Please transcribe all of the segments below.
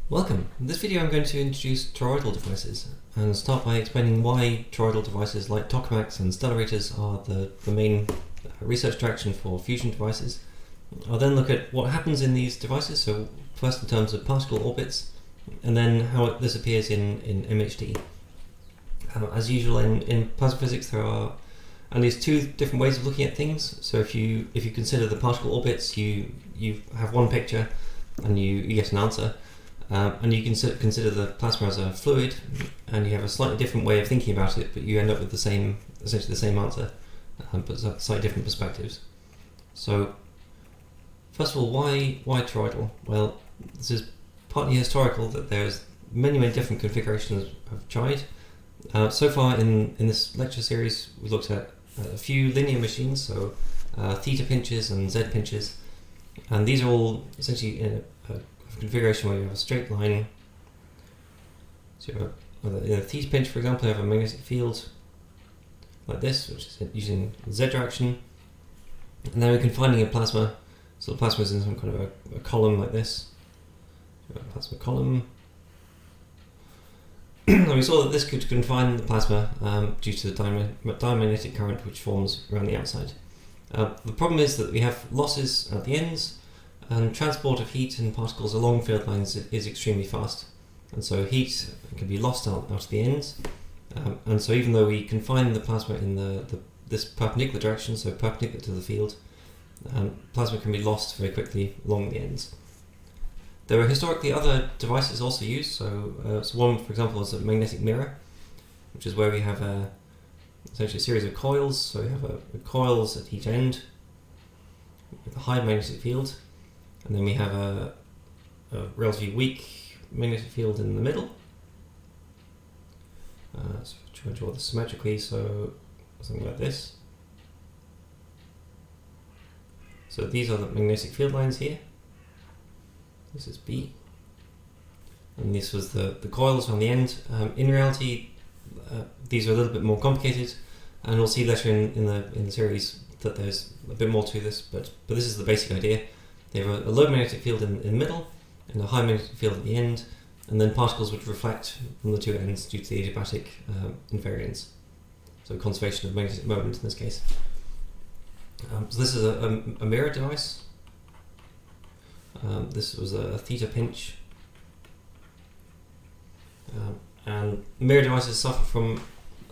Welcome. In this video I'm going to introduce toroidal devices and start by explaining why toroidal devices like tokamaks and stellarators are the main research direction for fusion devices. I'll then look at what happens in these devices, so first in terms of particle orbits, and then how this appears in MHD. As usual in plasma physics there are at least two different ways of looking at things. So if you consider the particle orbits, you have one picture and you get an answer. And you can consider the plasma as a fluid, and you have a slightly different way of thinking about it, but you end up with essentially the same answer, but slightly different perspectives. So, first of all, why toroidal? Well, this is partly historical, that there's many different configurations I've tried. So far in this lecture series, we looked at a few linear machines, so theta pinches and z pinches, and these are all essentially in a configuration where you have a straight line. So in a theta pinch, for example, you have a magnetic field like this, which is using the z direction, and then we're confining a plasma. So the plasma is in some kind of a column like this, a plasma column. And we saw that this could confine the plasma due to the diamagnetic current which forms around the outside. The problem is that we have losses at the ends, and transport of heat and particles along field lines is extremely fast, and so heat can be lost out of the ends, and so even though we confine the plasma in this perpendicular direction, so perpendicular to the field, plasma can be lost very quickly along the ends. There were historically other devices also used, so one, for example, is a magnetic mirror, which is where we have essentially a series of coils. So we have coils at each end with a high magnetic field, and then we have a relatively weak magnetic field in the middle. So try to draw this symmetrically, so something like this. So these are the magnetic field lines here. This is B, and this was the coils on the end. In reality, these are a little bit more complicated, and we'll see later in the series that there's a bit more to this. But this is the basic idea. They have a low magnetic field in the middle and a high magnetic field at the end, and then particles which reflect from the two ends due to the adiabatic invariance. So conservation of magnetic moment in this case. So this is a mirror device. This was a theta pinch. And mirror devices suffer from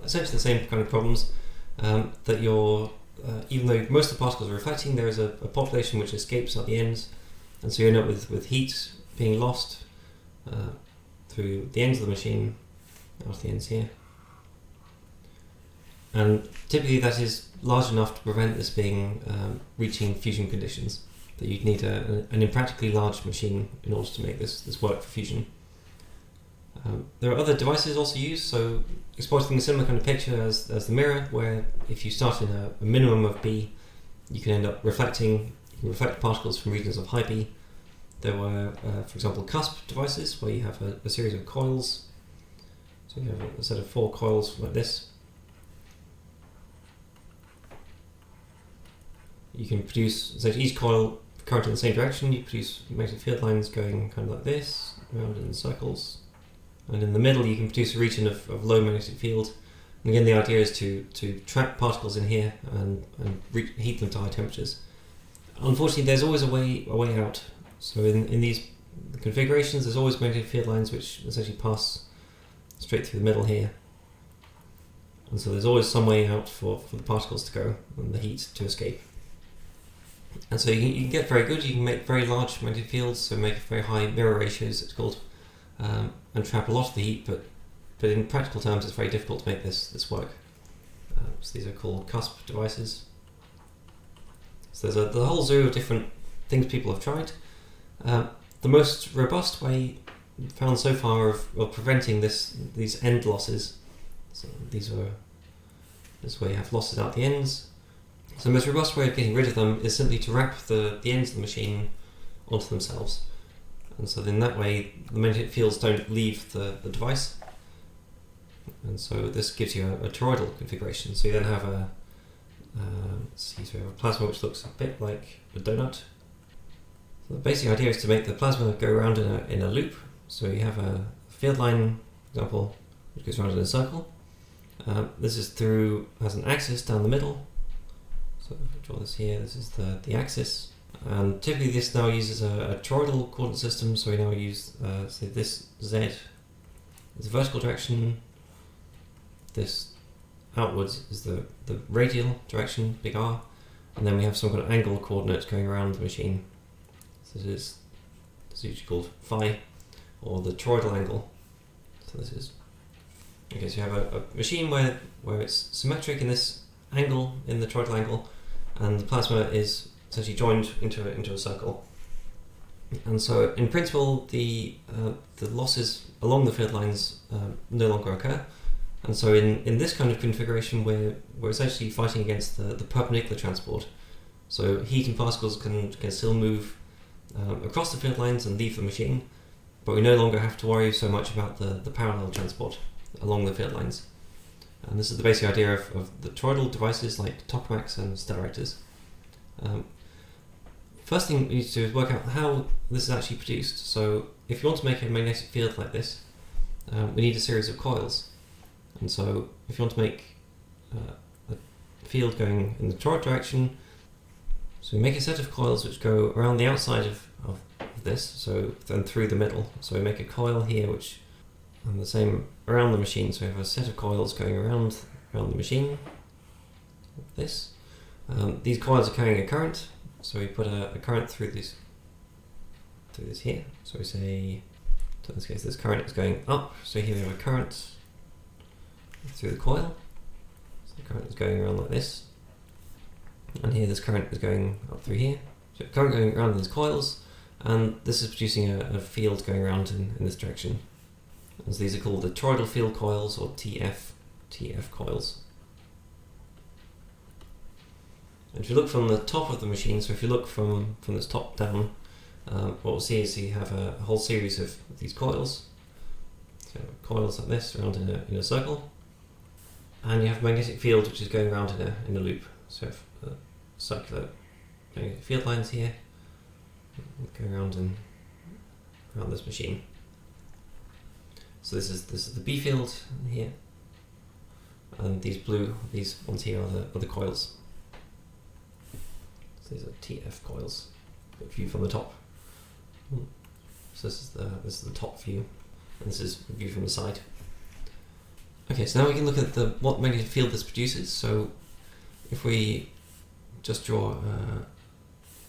essentially the same kind of problems, that even though most of the particles are reflecting, there is a population which escapes at the ends, and so you end up with heat being lost through the ends of the machine, out the ends here. And typically that is large enough to prevent this being reaching fusion conditions, that you'd need an impractically large machine in order to make this work for fusion. There are other devices also used, so exploiting a similar kind of picture as the mirror, where if you start in a minimum of B, you can end up reflecting particles from regions of high B. There were, for example, cusp devices, where you have a series of coils. So you have a set of 4 coils like this. You can produce, so each coil current in the same direction, you produce magnetic field lines going kind of like this, around in circles. And in the middle you can produce a region of low magnetic field. And again, the idea is to trap particles in here and heat them to high temperatures. Unfortunately, there's always a way out. So in these configurations, there's always magnetic field lines which essentially pass straight through the middle here. And so there's always some way out for the particles to go and the heat to escape. And so you can get very good, you can make very large magnetic fields, so make very high mirror ratios, it's called, and trap a lot of the heat, but in practical terms it's very difficult to make this work. So these are called cusp devices. So there's a whole zoo of different things people have tried. The most robust way found so far of preventing these end losses, so this way you have losses out the ends. So the most robust way of getting rid of them is simply to wrap the ends of the machine onto themselves. And so in that way, the magnetic fields don't leave the device. And so this gives you a toroidal configuration. So you then have a plasma which looks a bit like a donut. So the basic idea is to make the plasma go around in a loop, So you have a field line example which goes around in a circle. This is has an axis down the middle. So if I draw this here, this is the axis. And typically this now uses a toroidal coordinate system, so we now use, say this Z is the vertical direction, this outwards is the radial direction, big R, and then we have some kind of angle coordinate going around the machine. So this is usually called phi, or the toroidal angle. So this is, okay, so you have a machine where it's symmetric in this angle, in the toroidal angle, and the plasma is essentially joined into a circle. And so in principle the losses along the field lines no longer occur. And so in this kind of configuration we're essentially fighting against the perpendicular transport. So heat and particles can still move across the field lines and leave the machine, but we no longer have to worry so much about the parallel transport along the field lines. And this is the basic idea of the toroidal devices like tokamaks and stellarators. First thing we need to do is work out how this is actually produced. So if you want to make a magnetic field like this, we need a series of coils. And so if you want to make a field going in the toroid direction, so we make a set of coils which go around the outside of this, so then through the middle. So we make a coil here which, and the same around the machine, so we have a set of coils going around the machine, like this. These coils are carrying a current, so we put a current through this here. So we say, so in this case this current is going up, so here we have a current through the coil. So the current is going around like this, and here this current is going up through here. So current going around these coils, and this is producing a field going around in this direction. And so these are called the toroidal field coils, or TF coils. And if you look from the top of the machine, so if you look from this top down, what we'll see is you have a whole series of these coils. So coils like this around in a circle, and you have a magnetic field which is going around in a loop. So you have circular magnetic field lines here going around around this machine. So this is the B field here, and these ones here are the coils. So these are TF coils. View from the top. So this is the top view, and this is a view from the side. Okay, so now we can look at what magnetic field this produces. So if we just draw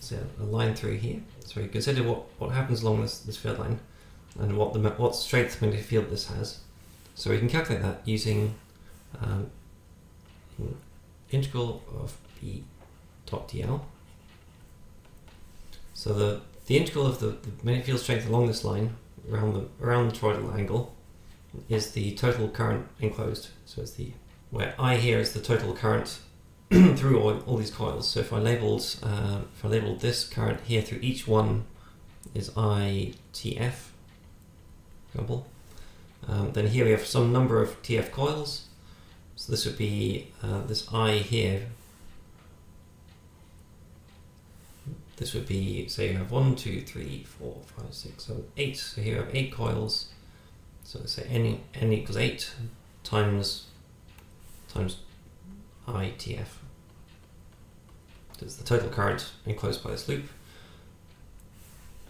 say a line through here, so we consider what happens along this field line and what strength magnetic field this has. So we can calculate that using integral of B dot dl. So the integral of the magnetic field strength along this line around the toroidal angle is the total current enclosed. So it's where I here is the total current through all these coils. So if I labelled this current here through each one is ITF, for example, then here we have some number of TF coils. So this would be this I here. This would be, say you have 1, 2, 3, 4, 5, 6, 7, 8. So here you have 8 coils. So let's say n equals 8 times ITF. That's the total current enclosed by this loop.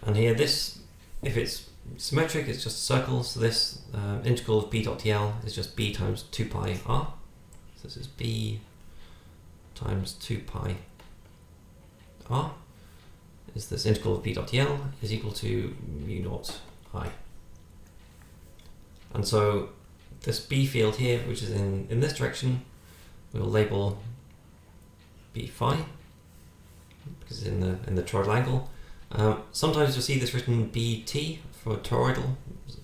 And here this, if it's symmetric, it's just a circle. So this integral of B dot dl is just B times 2 pi r. So this is B times 2 pi r. Is this integral of B dot dl is equal to mu naught I. And so this B field here, which is in this direction, we'll label B phi, because it's in the toroidal angle. Sometimes you'll see this written BT for toroidal,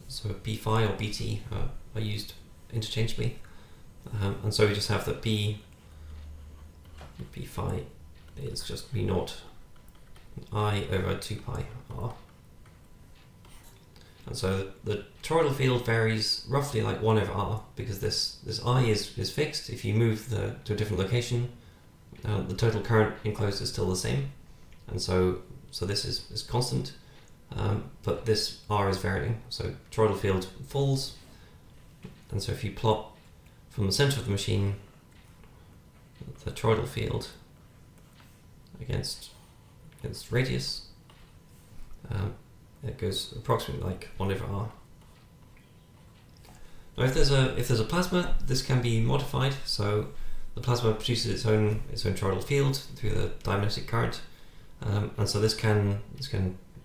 so B phi or BT are used interchangeably. And so we just have that B phi is just mu naught I over 2 pi r. And so the toroidal field varies roughly like 1 over r, because this I is fixed. If you move to a different location, the total current enclosed is still the same, and so this is constant. but this R is varying. So toroidal field falls, and so if you plot from the center of the machine the toroidal field against radius, it goes approximately like 1 over R. Now if there's a plasma, this can be modified, so the plasma produces its own toroidal field through the diamagnetic current, and so this can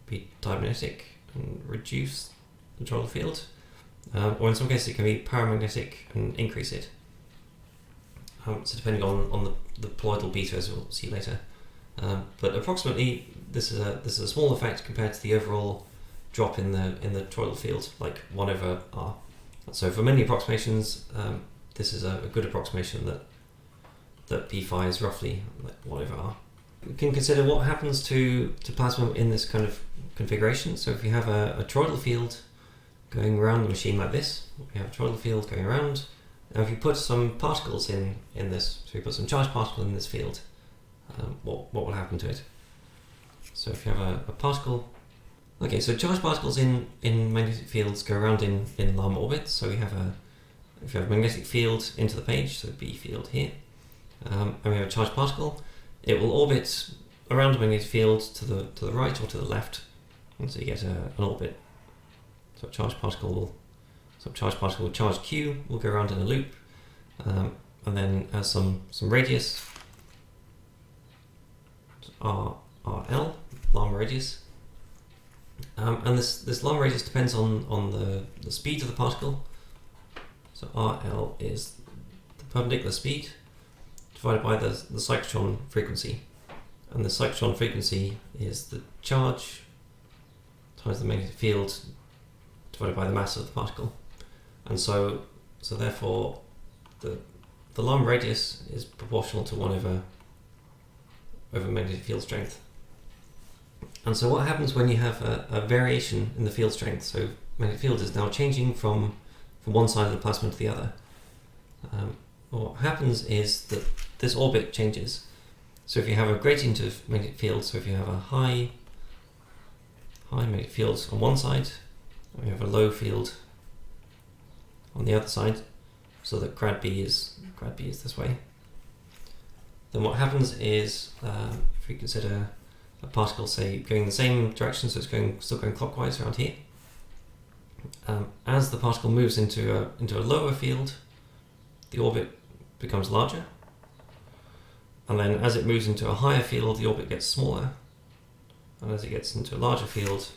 be diamagnetic and reduce the toroidal field, or in some cases it can be paramagnetic and increase it. So depending on the poloidal beta, as we'll see later, but approximately this is a small effect compared to the overall drop in the toroidal field, like 1 over R. So for many approximations, this is a good approximation that p phi is roughly like 1 over R. We can consider what happens to plasma in this kind of configuration. So if you have a toroidal field going around the machine like this, we have a toroidal field going around. Now if you put some particles in this, so you put some charged particle in this field, what will happen to it? So if you have a particle, okay, so charged particles in magnetic fields go around in LAM orbits. So if you have a magnetic field into the page, so B field here, and we have a charged particle, it will orbit around a magnetic field to the right or to the left, and so you get an orbit. So a charged particle with charge Q will go around in a loop, and then has some radius, RL, LAM radius, and this LAM radius depends on the speed of the particle. So RL is the perpendicular speed divided by the cyclotron frequency, and the cyclotron frequency is the charge times the magnetic field divided by the mass of the particle. And so therefore the LAM radius is proportional to 1 over magnetic field strength. And so what happens when you have a variation in the field strength? So magnetic field is now changing from one side of the plasma to the other. What happens is that this orbit changes. So if you have a gradient of magnetic field, so if you have a high magnetic field on one side, and we have a low field on the other side, so that grad B is this way, then what happens is, if we consider a particle, say, going in the same direction, so it's still going clockwise around here, as the particle moves into a lower field, the orbit becomes larger, and then as it moves into a higher field, the orbit gets smaller, and as it gets into a larger field,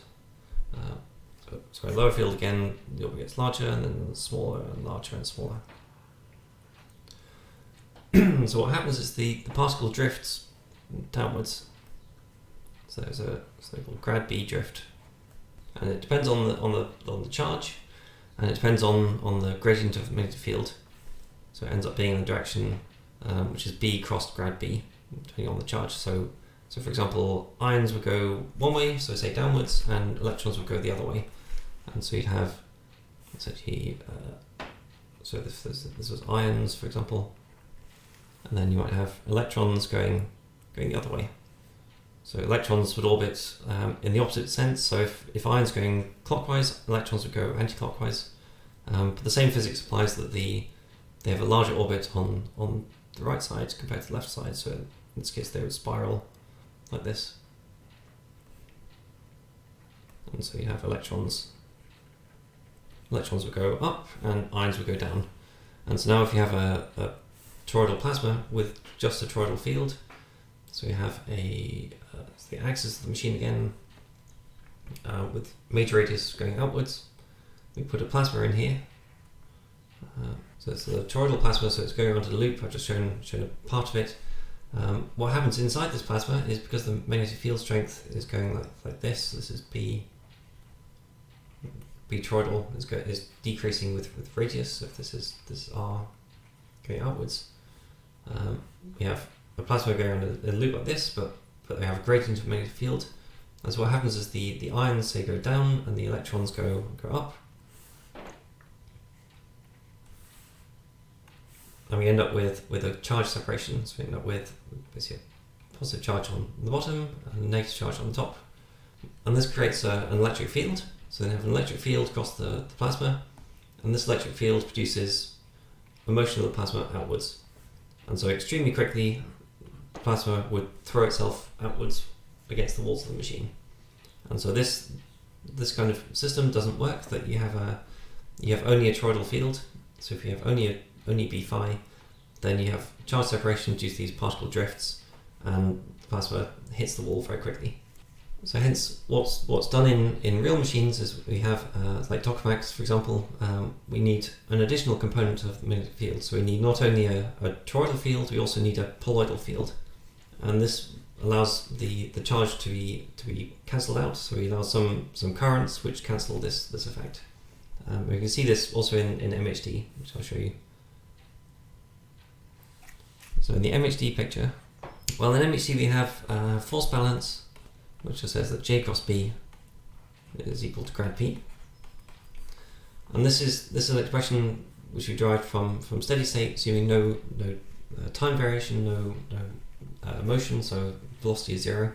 lower field again, the orbit gets larger, and then smaller and larger and smaller. So what happens is the particle drifts downwards. So there's a so-called grad B drift, and it depends on the charge, and it depends on the gradient of the magnetic field. So it ends up being in the direction which is B crossed grad B, depending on the charge. So for example, ions would go one way, so say downwards, and electrons would go the other way. And so you'd have, essentially, so this was ions, for example, and then you might have electrons going the other way. So electrons would orbit in the opposite sense. So if ions going clockwise, electrons would go anti-clockwise. But the same physics applies that they have a larger orbit on the right side compared to the left side. So in this case, they would spiral like this. And so you have electrons would go up and ions would go down. And so now if you have a toroidal plasma with just a toroidal field, so you have the axis of the machine again, with major radius going outwards. We put a plasma in here. So it's the toroidal plasma, so it's going around the loop. I've just shown a part of it. What happens inside this plasma is, because the magnetic field strength is going like this is B toroidal is decreasing with radius. So if this is R going outwards, we have a plasma going around a loop like this, but they have a gradient of magnetic field. And so what happens is the ions, say, go down and the electrons go up. And we end up with a charge separation. So we end up with basically a positive charge on the bottom and a negative charge on the top. And this creates an electric field. So they have an electric field across the plasma, and this electric field produces a motion of the plasma outwards. And so extremely quickly, the plasma would throw itself outwards against the walls of the machine. And so this kind of system doesn't work, that you have only a toroidal field. So if you have only B phi, then you have charge separation due to these particle drifts, and the plasma hits the wall very quickly. So hence, what's done in real machines is we have, like tokamaks, for example, we need an additional component of the magnetic field. So we need not only a toroidal field, we also need a poloidal field. And this allows the charge to be cancelled out, so we allow some currents which cancel this effect. We can see this also in MHD, which I'll show you. So in the MHD picture, well, in MHD we have force balance, which just says that J cross B is equal to grad P. And this is an expression which we derived from steady state, assuming no time variation, no motion, so velocity is 0,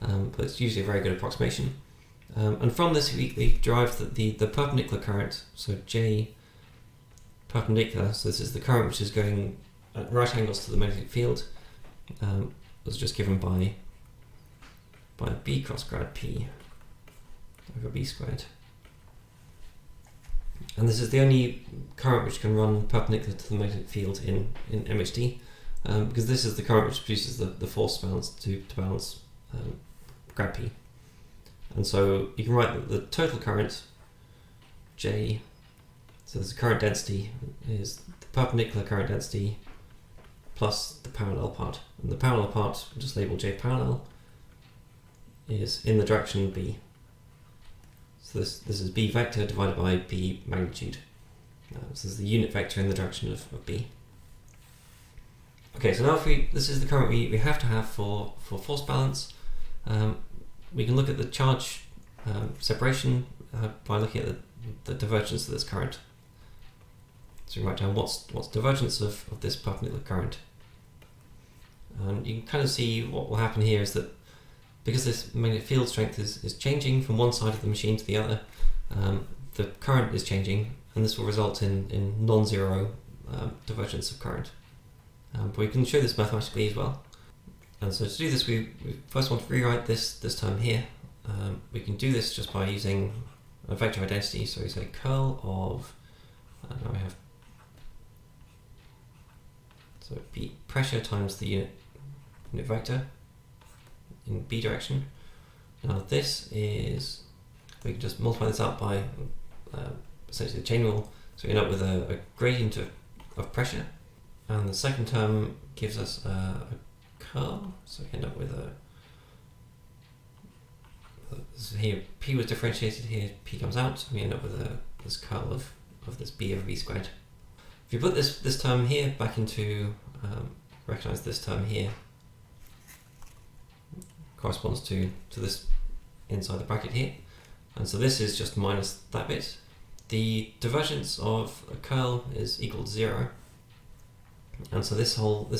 but it's usually a very good approximation. And from this we derived that the perpendicular current, so J perpendicular, so this is the current which is going at right angles to the magnetic field, was just given by B cross grad P over B squared. And this is the only current which can run perpendicular to the magnetic field in MHD, because this is the current which produces the force balance to balance grad P. And so you can write that the total current, J, so the current density is the perpendicular current density plus the parallel part. And the parallel part, we'll just label J parallel, is in the direction B. So this is B vector divided by B magnitude. So this is the unit vector in the direction of B. Okay, so now this is the current we have to have for force balance. We can look at the charge separation by looking at the divergence of this current. So we write down what's divergence of this perpendicular current. And you can kind of see what will happen here is that because this magnetic field strength is changing from one side of the machine to the other, the current is changing, and this will result in non-zero divergence of current. But we can show this mathematically as well. And so to do this, we first want to rewrite this term here. We can do this just by using a vector identity. So we say curl of, now we have, so it'd be pressure times the unit vector in B direction. Now this is, we can just multiply this out by essentially the chain rule, so we end up with a gradient of pressure. And the second term gives us a curl, so we end up with so here P was differentiated, here P comes out, and we end up with this curl of this B over B squared. If you put this term here back into, recognize this term here corresponds to this inside the bracket here, and so this is just minus that bit. The divergence of a curl is equal to 0, and so this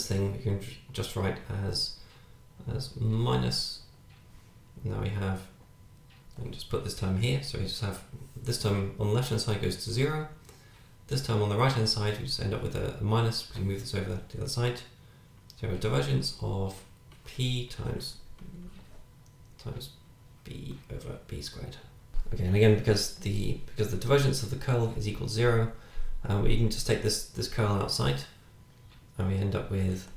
thing you can just write as minus. Now we have, and just put this term here, so we just have this term on the left hand side goes to 0. This term on the right hand side we just end up with a minus because we move this over to the other side. So we have a divergence of P times B over B squared. Okay, and again because the divergence of the curl is equal to 0, we can just take this curl outside, and we end up with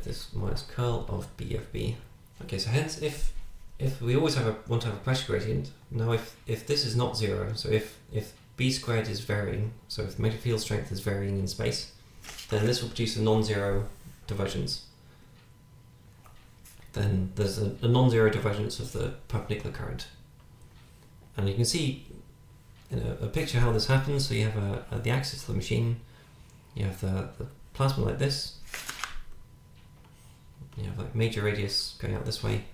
this minus curl of B of B. Okay, so hence if we always want to have a pressure gradient, now if this is not 0, so if B squared is varying, so if the magnetic field strength is varying in space, then this will produce a non-zero divergence. Then there's a non-zero divergence of the perpendicular current. And you can see in a picture how this happens. So you have the axis of the machine, you have the plasma like this, you have like major radius going out this way.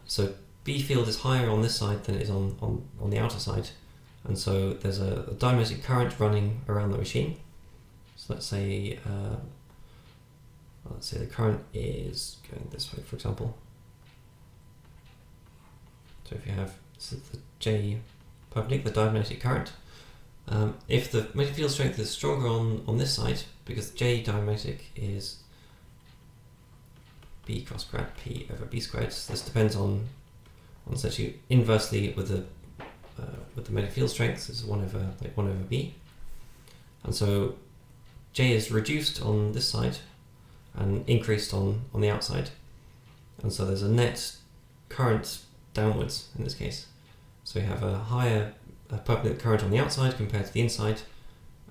So B field is higher on this side than it is on the outer side, and so there's a dynamic current running around the machine. So let's say the current is going this way, for example. So if you have the J perpendicular diamagnetic current, if the magnetic field strength is stronger on this side, because J diamagnetic is B cross grad P over B squared, so this depends on essentially inversely with the magnetic field strength is 1 over B, and so J is reduced on this side and increased on the outside, and so there's a net current downwards in this case. So you have a higher perpendicular current on the outside compared to the inside,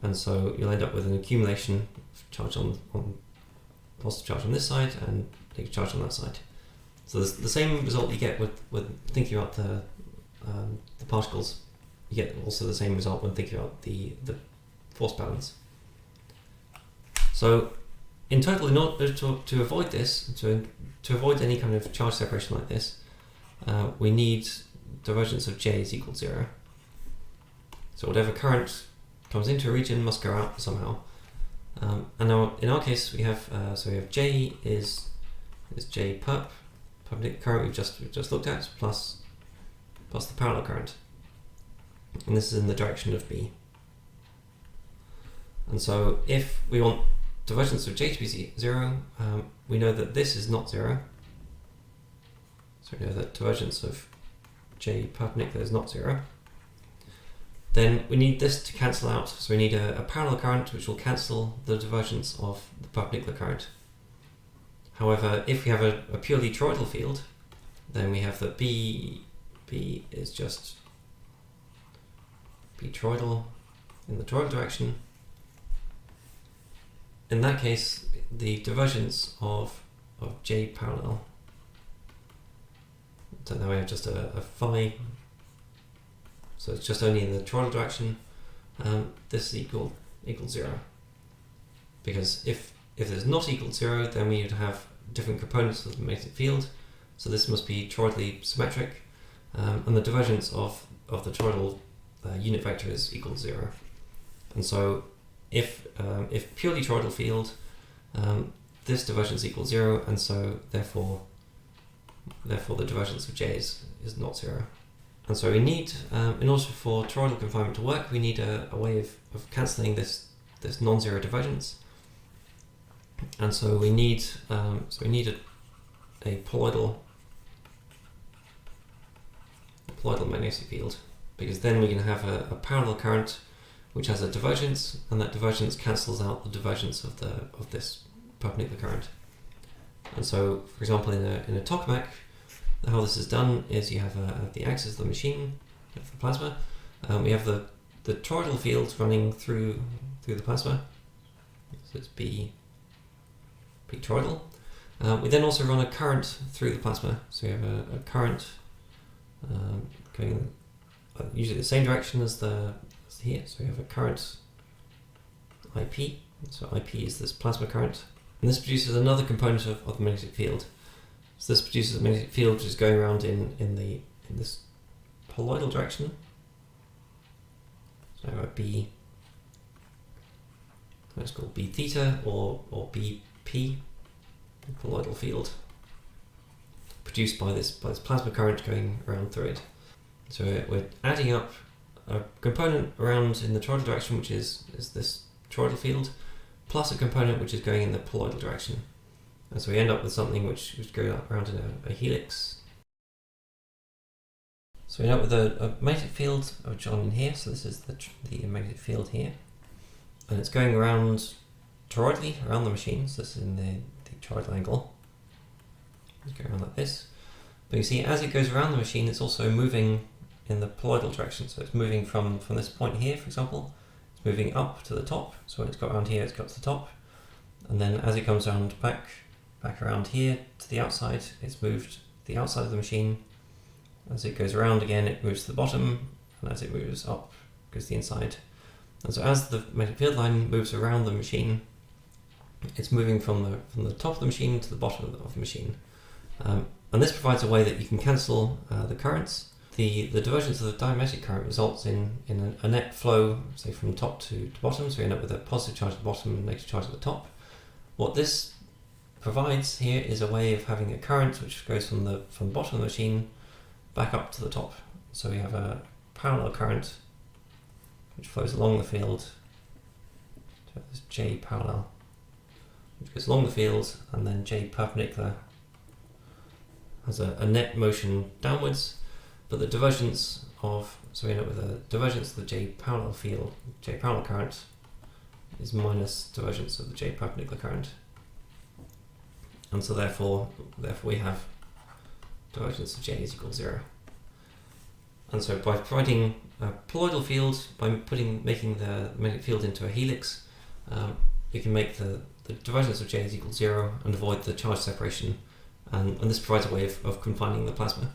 and so you'll end up with an accumulation of charge on positive charge on this side and negative charge on that side. So the same result you get with thinking about the particles. You get also the same result when thinking about the force balance. So in total, in order to avoid this, to avoid any kind of charge separation like this, we need divergence of J is equal to 0. So whatever current comes into a region must go out somehow. And now in our case we have J is J perpendicular current we've just looked at plus the parallel current, and this is in the direction of B. And so if we want divergence of J to be 0, we know that this is not 0. So we know that divergence of J perpendicular is not 0. Then we need this to cancel out, so we need a parallel current which will cancel the divergence of the perpendicular current. However, if we have a purely toroidal field, then we have that B is just B toroidal in the toroidal direction. In that case, the divergence of J parallel, so now we have just a phi, so it's just only in the toroidal direction. This is equal 0, because if it's not equal to 0, then we would have different components of the magnetic field, so this must be toroidally symmetric, and the divergence of the toroidal unit vector is equal to 0. And so if purely toroidal field, this divergence equals 0, and so therefore the divergence of J is not 0. And so we need, in order for toroidal confinement to work, we need a way of cancelling this non-zero divergence. And so we need a poloidal magnetic field, because then we can have a parallel current which has a divergence, and that divergence cancels out the divergence of this perpendicular current. And so, for example, in a tokamak, how this is done is you have the axis of the machine, of the plasma. We have the toroidal field running through the plasma, so it's B toroidal. We then also run a current through the plasma, so we have a current going usually the same direction as here. So we have a current IP. So IP is this plasma current, and this produces another component of the magnetic field. So this produces a magnetic field which is going around in this poloidal direction. So a B, let's call B theta or BP, poloidal field produced by this plasma current going around through it. So we're adding up a component around in the toroidal direction, which is this toroidal field, plus a component which is going in the poloidal direction. And so we end up with something which goes around in a helix. So we end up with a magnetic field which on in here, so this is the magnetic field here. And it's going around toroidally around the machine, so this is in the toroidal angle. It's going around like this. But you see, as it goes around the machine, it's also moving in the poloidal direction. So it's moving from this point here, for example, it's moving up to the top. So when it's got around here, it's got to the top. And then as it comes around back around here to the outside, it's moved to the outside of the machine. As it goes around again, it moves to the bottom, and as it moves up, it goes to the inside. And so as the magnetic field line moves around the machine, it's moving from the top of the machine to the bottom of the machine. And this provides a way that you can cancel the currents. The divergence of the diamagnetic current results in a net flow, say from top to bottom, so we end up with a positive charge at the bottom and negative charge at the top. What this provides here is a way of having a current which goes from the bottom of the machine back up to the top. So we have a parallel current which flows along the field. So there's J parallel, which goes along the field, and then J perpendicular has a net motion downwards, but the divergence of, so we end up with a divergence of the J parallel field, J parallel current, is minus divergence of the J perpendicular current. And so therefore we have divergence of J is equal to 0. And so by providing a poloidal field, by making the magnetic field into a helix, we can make the divergence of J is equal to 0 and avoid the charge separation, and this provides a way of confining the plasma.